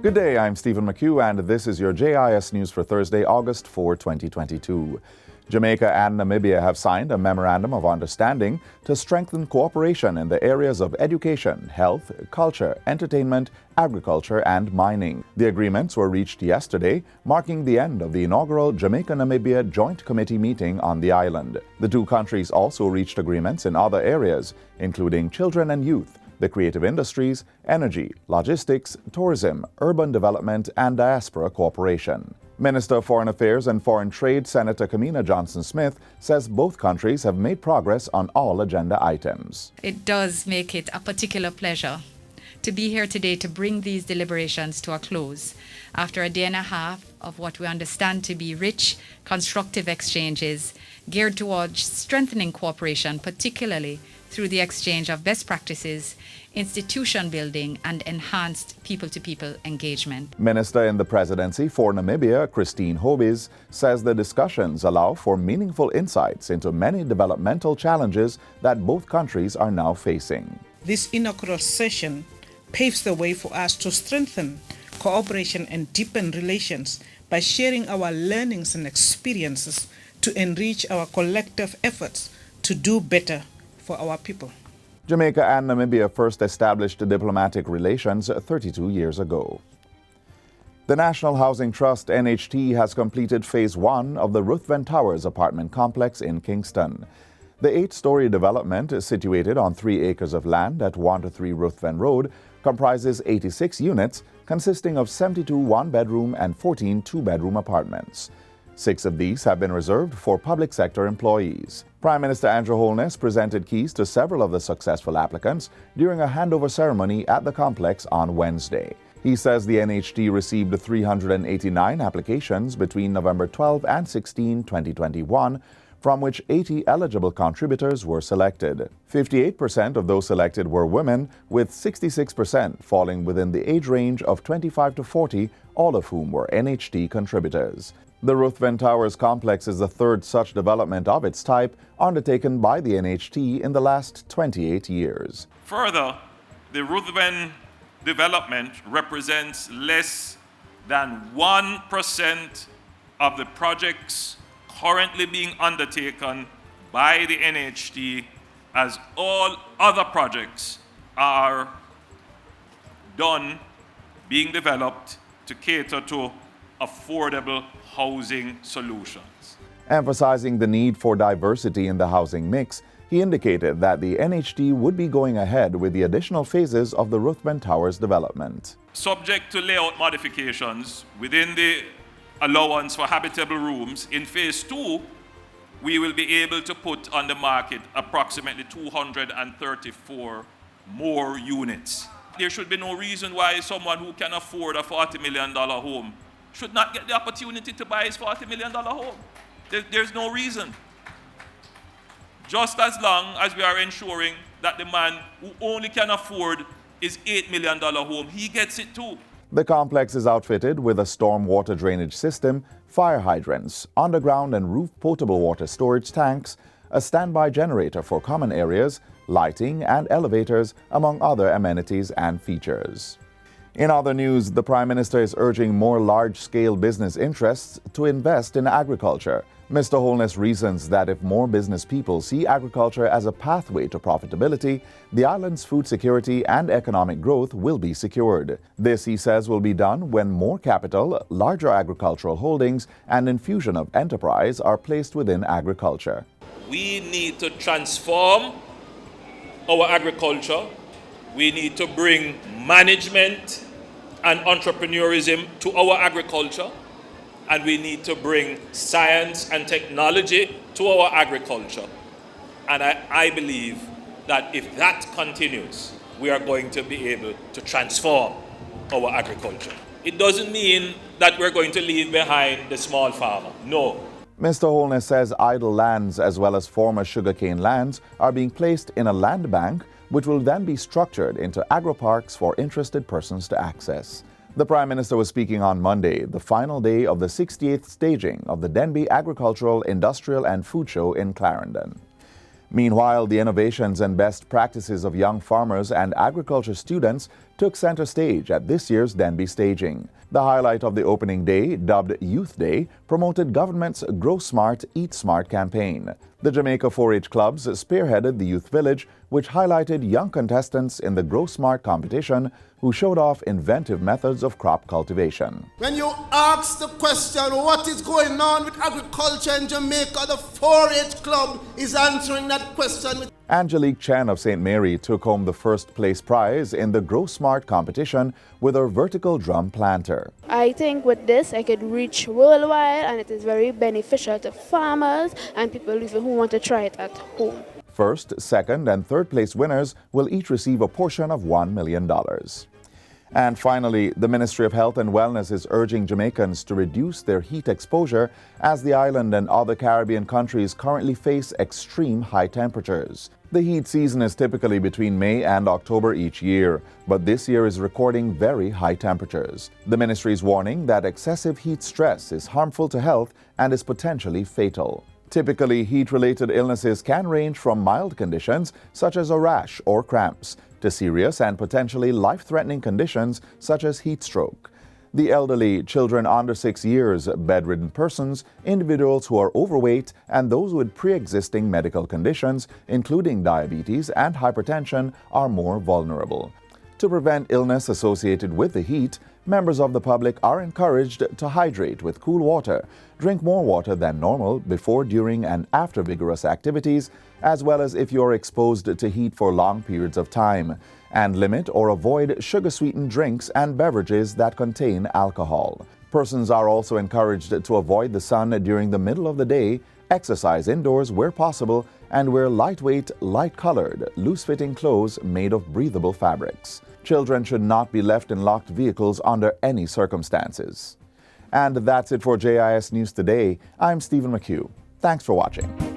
Good day, I'm Stephen McHugh, and this is your JIS News for Thursday, August 4, 2022. Jamaica and Namibia have signed a memorandum of understanding to strengthen cooperation in the areas of education, health, culture, entertainment, agriculture, and mining. The agreements were reached yesterday, marking the end of the inaugural Jamaica-Namibia Joint Committee meeting on the island. The two countries also reached agreements in other areas, including children and youth, the creative industries, energy, logistics, tourism, urban development, and diaspora cooperation. Minister of Foreign Affairs and Foreign Trade Senator Kamina Johnson-Smith says both countries have made progress on all agenda items. It does make it a particular pleasure to be here today to bring these deliberations to a close after a day and a half of what we understand to be rich, constructive exchanges geared towards strengthening cooperation, particularly through the exchange of best practices, institution building, and enhanced people-to-people engagement. Minister in the Presidency for Namibia, Christine Hobbes, says the discussions allow for meaningful insights into many developmental challenges that both countries are now facing. This inaugural session paves the way for us to strengthen cooperation and deepen relations by sharing our learnings and experiences to enrich our collective efforts to do better for our people. Jamaica and Namibia first established diplomatic relations 32 years ago. The National Housing Trust, NHT, has completed Phase 1 of the Ruthven Towers apartment complex in Kingston. The 8-story development, situated on 3 acres of land at 1-3 Ruthven Road, comprises 86 units consisting of 72 one-bedroom and 14 two-bedroom apartments. 6 of these have been reserved for public sector employees. Prime Minister Andrew Holness presented keys to several of the successful applicants during a handover ceremony at the complex on Wednesday. He says the NHT received 389 applications between November 12 and 16, 2021, from which 80 eligible contributors were selected. 58% of those selected were women, with 66% falling within the age range of 25 to 40, all of whom were NHT contributors. The Ruthven Towers complex is the third such development of its type undertaken by the NHT in the last 28 years. Further, the Ruthven development represents less than 1% of the projects currently being undertaken by the NHT, as all other projects are being developed to cater to affordable housing solutions. Emphasizing the need for diversity in the housing mix, he indicated that the NHT would be going ahead with the additional phases of the Ruthven Towers development. Subject to layout modifications within the allowance for habitable rooms, in Phase 2, we will be able to put on the market approximately 234 more units. There should be no reason why someone who can afford a $40 million home should not get the opportunity to buy his $40 million home. There's no reason. Just as long as we are ensuring that the man who only can afford his $8 million home, he gets it too. The complex is outfitted with a storm water drainage system, fire hydrants, underground and roof potable water storage tanks, a standby generator for common areas, lighting and elevators, among other amenities and features. In other news, the Prime Minister is urging more large-scale business interests to invest in agriculture. Mr. Holness reasons that if more business people see agriculture as a pathway to profitability, the island's food security and economic growth will be secured. This, he says, will be done when more capital, larger agricultural holdings, and infusion of enterprise are placed within agriculture. We need to transform our agriculture. We need to bring management and entrepreneurism to our agriculture, and we need to bring science and technology to our agriculture. And I believe that if that continues, we are going to be able to transform our agriculture. It doesn't mean that we're going to leave behind the small farmer. No. Mr. Holness says idle lands as well as former sugarcane lands are being placed in a land bank, which will then be structured into agro-parks for interested persons to access. The Prime Minister was speaking on Monday, the final day of the 68th staging of the Denby Agricultural, Industrial and Food Show in Clarendon. Meanwhile, the innovations and best practices of young farmers and agriculture students took center stage at this year's Denby staging. The highlight of the opening day, dubbed Youth Day, promoted government's Grow Smart, Eat Smart campaign. The Jamaica 4-H clubs spearheaded the Youth Village, which highlighted young contestants in the Grow Smart competition who showed off inventive methods of crop cultivation. When you ask the question, what is going on with agriculture in Jamaica, the 4-H club is answering that question with Angelique Chen of St. Mary took home the first place prize in the Grow Smart competition with her vertical drum planter. I think with this I could reach worldwide, and it is very beneficial to farmers and people even who want to try it at home. First, second, and third place winners will each receive a portion of $1 million. And finally, the Ministry of Health and Wellness is urging Jamaicans to reduce their heat exposure as the island and other Caribbean countries currently face extreme high temperatures. The heat season is typically between May and October each year, but this year is recording very high temperatures. The ministry is warning that excessive heat stress is harmful to health and is potentially fatal. Typically, heat-related illnesses can range from mild conditions, such as a rash or cramps, to serious and potentially life-threatening conditions, such as heat stroke. The elderly, children under 6 years, bedridden persons, individuals who are overweight, and those with pre-existing medical conditions, including diabetes and hypertension, are more vulnerable. To prevent illness associated with the heat, members of the public are encouraged to hydrate with cool water, drink more water than normal before, during, and after vigorous activities, as well as if you are exposed to heat for long periods of time, and limit or avoid sugar-sweetened drinks and beverages that contain alcohol. Persons are also encouraged to avoid the sun during the middle of the day, exercise indoors where possible, and wear lightweight, light-colored, loose-fitting clothes made of breathable fabrics. Children should not be left in locked vehicles under any circumstances. And that's it for JIS News Today. I'm Stephen McHugh. Thanks for watching.